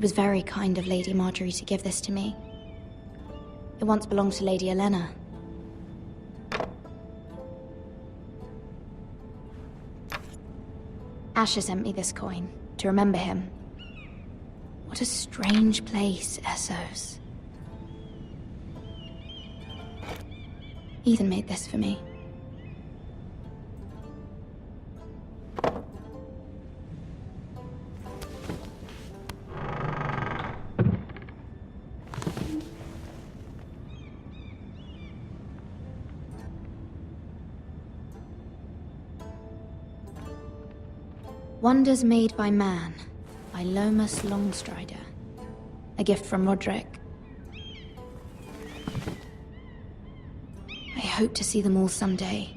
It was very kind of Lady Marjorie to give this to me. It once belonged to Lady Elena. Asher sent me this coin, to remember him. What a strange place, Essos. Ethan made this for me. Wonders Made by Man, by Lomas Longstrider. A gift from Roderick. I hope to see them all someday.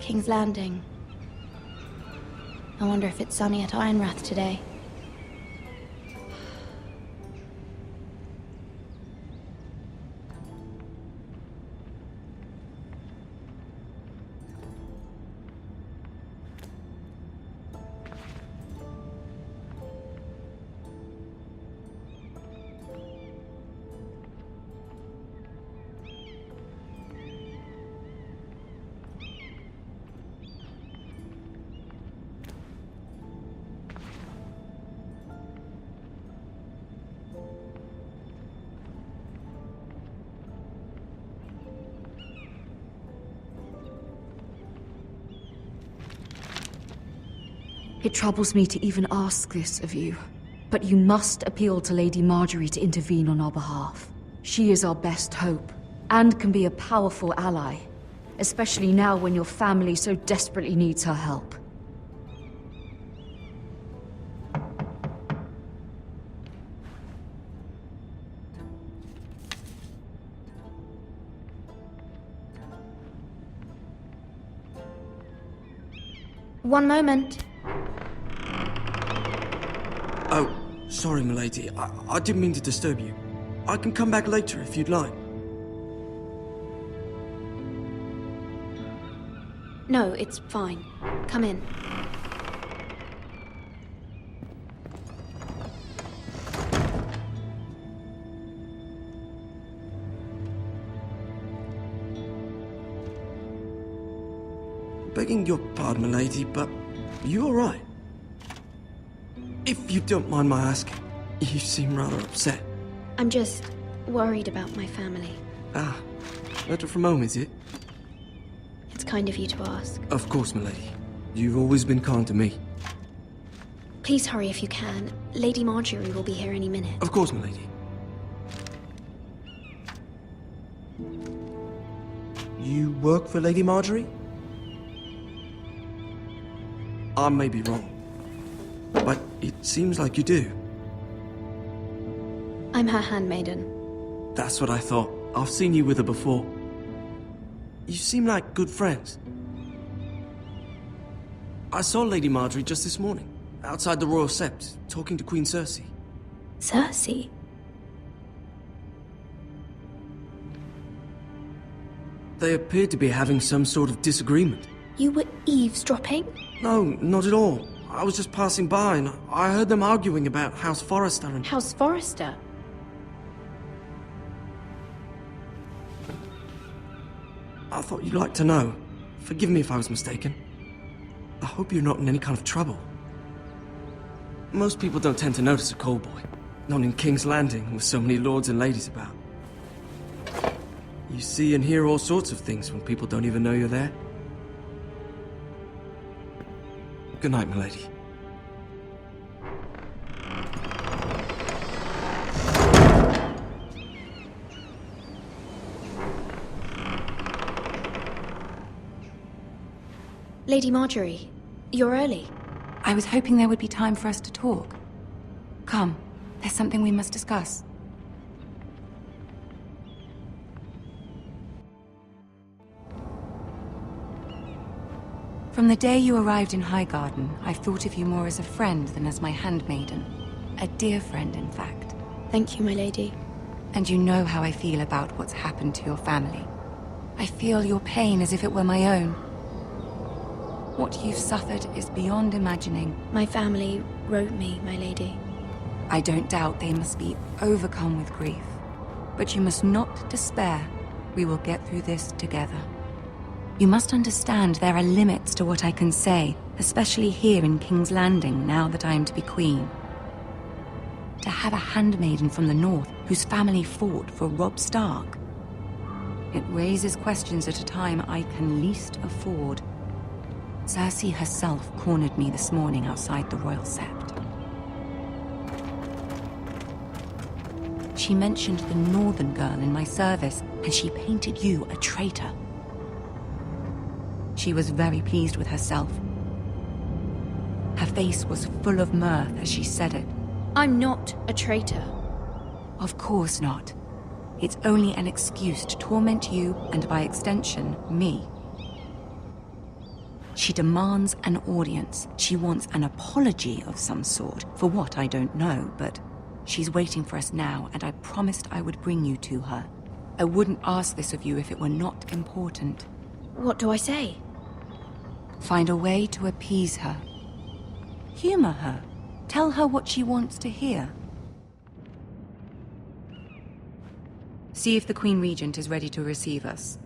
King's Landing. I wonder if it's sunny at Ironrath today. It troubles me to even ask this of you, but you must appeal to Lady Marjorie to intervene on our behalf. She is our best hope, and can be a powerful ally, especially now when your family so desperately needs her help. One moment. Oh, sorry, milady. I didn't mean to disturb you. I can come back later if you'd like. No, it's fine. Come in. Begging your pardon, milady, but you all right? If you don't mind my asking, you seem rather upset. I'm just worried about my family. Ah, letter from home, is it? It's kind of you to ask. Of course, milady. You've always been kind to me. Please hurry if you can. Lady Marjorie will be here any minute. Of course, milady. You work for Lady Marjorie? I may be wrong, but it seems like you do. I'm her handmaiden. That's what I thought. I've seen you with her before. You seem like good friends. I saw Lady Marjorie just this morning, outside the Royal Sept, talking to Queen Cersei. Cersei? They appeared to be having some sort of disagreement. You were eavesdropping? No, not at all. I was just passing by and I heard them arguing about House Forrester and... House Forrester? I thought you'd like to know. Forgive me if I was mistaken. I hope you're not in any kind of trouble. Most people don't tend to notice a call boy. Not in King's Landing with so many lords and ladies about. You see and hear all sorts of things when people don't even know you're there. Good night, milady. Lady Marjorie, you're early. I was hoping there would be time for us to talk. Come, there's something we must discuss. From the day you arrived in Highgarden, I've thought of you more as a friend than as my handmaiden. A dear friend, in fact. Thank you, my lady. And you know how I feel about what's happened to your family. I feel your pain as if it were my own. What you've suffered is beyond imagining. My family wrote me, my lady. I don't doubt they must be overcome with grief. But you must not despair. We will get through this together. You must understand there are limits to what I can say, especially here in King's Landing, now that I am to be queen. To have a handmaiden from the north whose family fought for Robb Stark. It raises questions at a time I can least afford. Cersei herself cornered me this morning outside the Royal Sept. She mentioned the northern girl in my service, and she painted you a traitor. She was very pleased with herself. Her face was full of mirth as she said it. I'm not a traitor. Of course not. It's only an excuse to torment you, and by extension, me. She demands an audience. She wants an apology of some sort, for what I don't know, but she's waiting for us now, and I promised I would bring you to her. I wouldn't ask this of you if it were not important. What do I say? Find a way to appease her. Humor her. Tell her what she wants to hear. See if the Queen Regent is ready to receive us.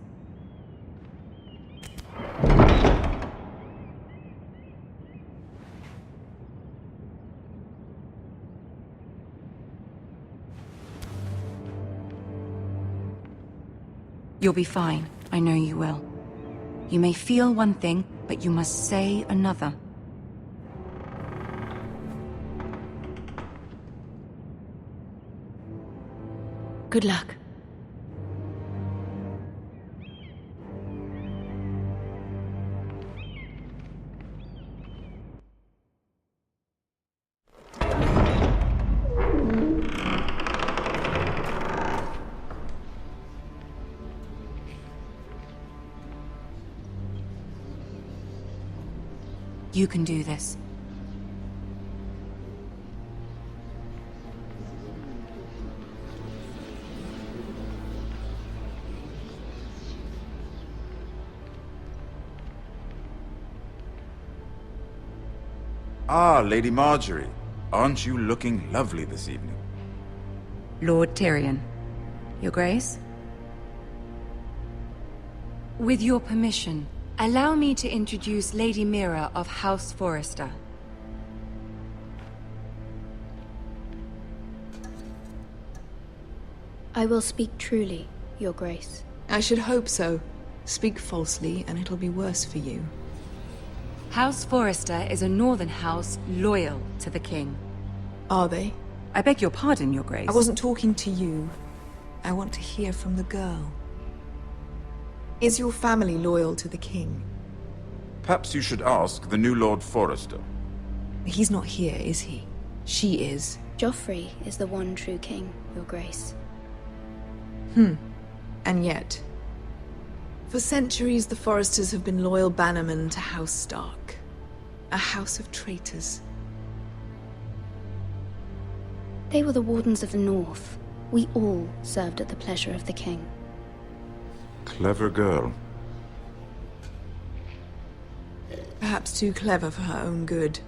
You'll be fine. I know you will. You may feel one thing, but you must say another. Good luck. You can do this. Ah, Lady Marjorie. Aren't you looking lovely this evening? Lord Tyrion. Your Grace? With your permission, allow me to introduce Lady Mira of House Forrester. I will speak truly, Your Grace. I should hope so. Speak falsely, and it'll be worse for you. House Forrester is a northern house loyal to the king. Are they? I beg your pardon, Your Grace. I wasn't talking to you. I want to hear from the girl. Is your family loyal to the king? Perhaps you should ask the new Lord Forrester. He's not here, is he? She is. Joffrey is the one true king, Your Grace. And yet, for centuries the Forresters have been loyal bannermen to House Stark. A house of traitors. They were the Wardens of the North. We all served at the pleasure of the king. Clever girl. Perhaps too clever for her own good.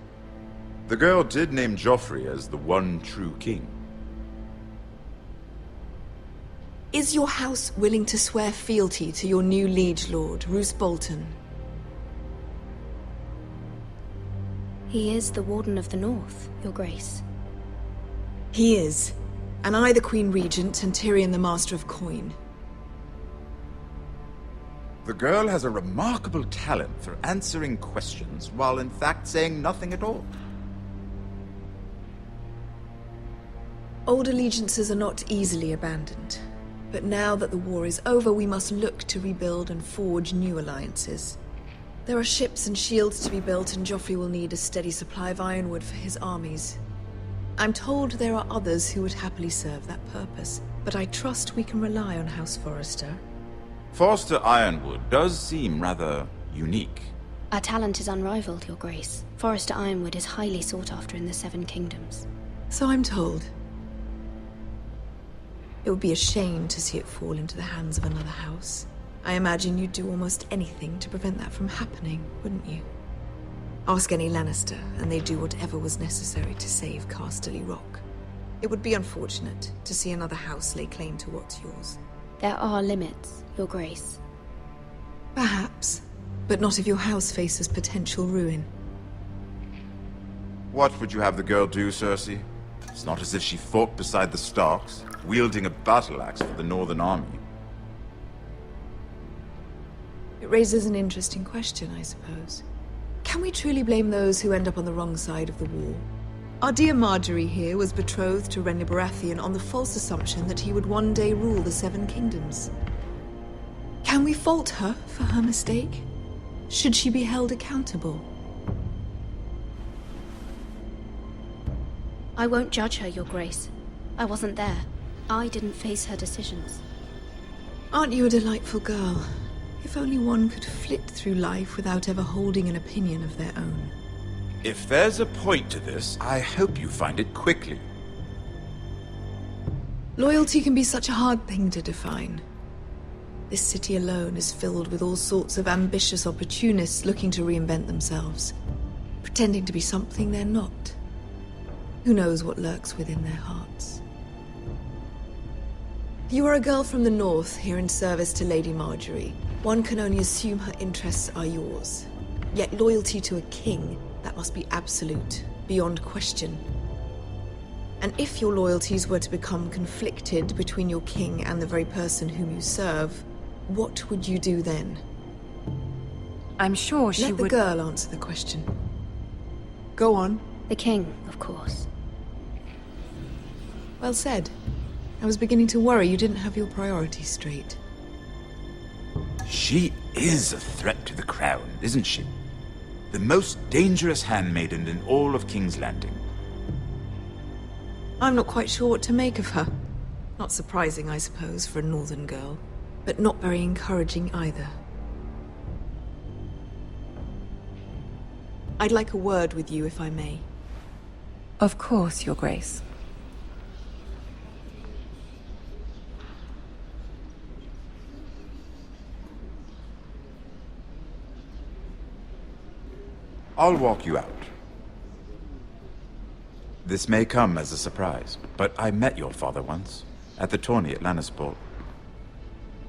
The girl did name Joffrey as the one true king. Is your house willing to swear fealty to your new liege lord, Roose Bolton? He is the Warden of the North, Your Grace. He is. And I the Queen Regent and Tyrion the Master of Coin. The girl has a remarkable talent for answering questions while in fact saying nothing at all. Old allegiances are not easily abandoned. But now that the war is over, we must look to rebuild and forge new alliances. There are ships and shields to be built, and Joffrey will need a steady supply of ironwood for his armies. I'm told there are others who would happily serve that purpose, but I trust we can rely on House Forrester. Forrester Ironwood does seem rather unique. Our talent is unrivaled, Your Grace. Forrester Ironwood is highly sought after in the Seven Kingdoms. So I'm told. It would be a shame to see it fall into the hands of another house. I imagine you'd do almost anything to prevent that from happening, wouldn't you? Ask any Lannister, and they'd do whatever was necessary to save Casterly Rock. It would be unfortunate to see another house lay claim to what's yours. There are limits, Your Grace. Perhaps, but not if your house faces potential ruin. What would you have the girl do, Cersei? It's not as if she fought beside the Starks, wielding a battle axe for the Northern Army. It raises an interesting question, I suppose. Can we truly blame those who end up on the wrong side of the war? Our dear Marjorie here was betrothed to Renly Baratheon on the false assumption that he would one day rule the Seven Kingdoms. Can we fault her for her mistake? Should she be held accountable? I won't judge her, Your Grace. I wasn't there. I didn't face her decisions. Aren't you a delightful girl? If only one could flit through life without ever holding an opinion of their own. If there's a point to this, I hope you find it quickly. Loyalty can be such a hard thing to define. This city alone is filled with all sorts of ambitious opportunists looking to reinvent themselves, pretending to be something they're not. Who knows what lurks within their hearts? You are a girl from the north, here in service to Lady Marjorie. One can only assume her interests are yours. Yet loyalty to a king, that must be absolute, beyond question. And if your loyalties were to become conflicted between your king and the very person whom you serve, what would you do then? I'm sure she Let would... the girl answer the question. Go on. The king, of course. Well said. I was beginning to worry you didn't have your priorities straight. She is a threat to the crown, isn't she? The most dangerous handmaiden in all of King's Landing. I'm not quite sure what to make of her. Not surprising, I suppose, for a northern girl, but not very encouraging either. I'd like a word with you, if I may. Of course, Your Grace. I'll walk you out. This may come as a surprise, but I met your father once, at the tourney at Lannisport.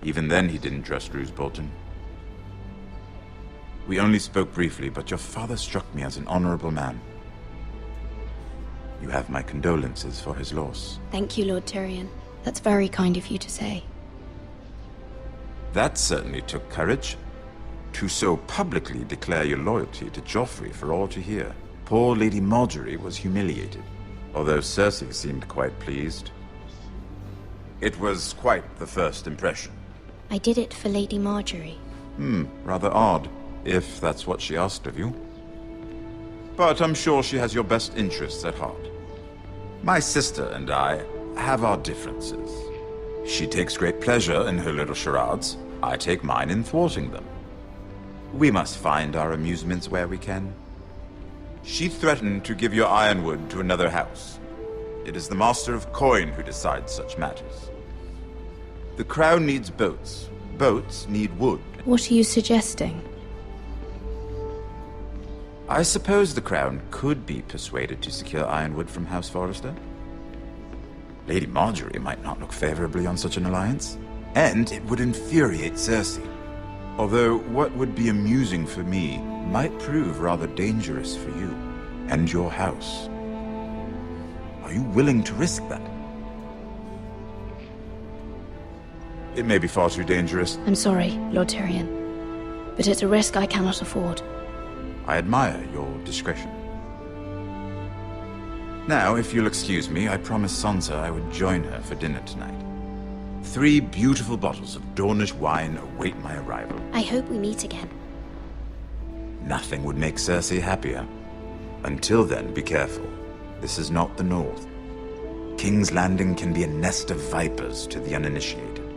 Even then he didn't trust Roose Bolton. We only spoke briefly, but your father struck me as an honorable man. You have my condolences for his loss. Thank you, Lord Tyrion. That's very kind of you to say. That certainly took courage. To so publicly declare your loyalty to Joffrey for all to hear. Poor Lady Marjorie was humiliated, although Cersei seemed quite pleased. It was quite the first impression. I did it for Lady Marjorie. Rather odd, if that's what she asked of you. But I'm sure she has your best interests at heart. My sister and I have our differences. She takes great pleasure in her little charades. I take mine in thwarting them. We must find our amusements where we can. She threatened to give your ironwood to another house. It is the Master of Coin who decides such matters. The crown needs boats. Boats need wood. What are you suggesting? I suppose the crown could be persuaded to secure ironwood from House Forrester. Lady Marjorie might not look favorably on such an alliance, and it would infuriate Cersei. Although what would be amusing for me might prove rather dangerous for you and your house. Are you willing to risk that? It may be far too dangerous. I'm sorry, Lord Tyrion, but it's a risk I cannot afford. I admire your discretion. Now, if you'll excuse me, I promised Sansa I would join her for dinner tonight. 3 beautiful bottles of Dornish wine await my arrival. I hope we meet again. Nothing would make Cersei happier. Until then, be careful. This is not the North. King's Landing can be a nest of vipers to the uninitiated.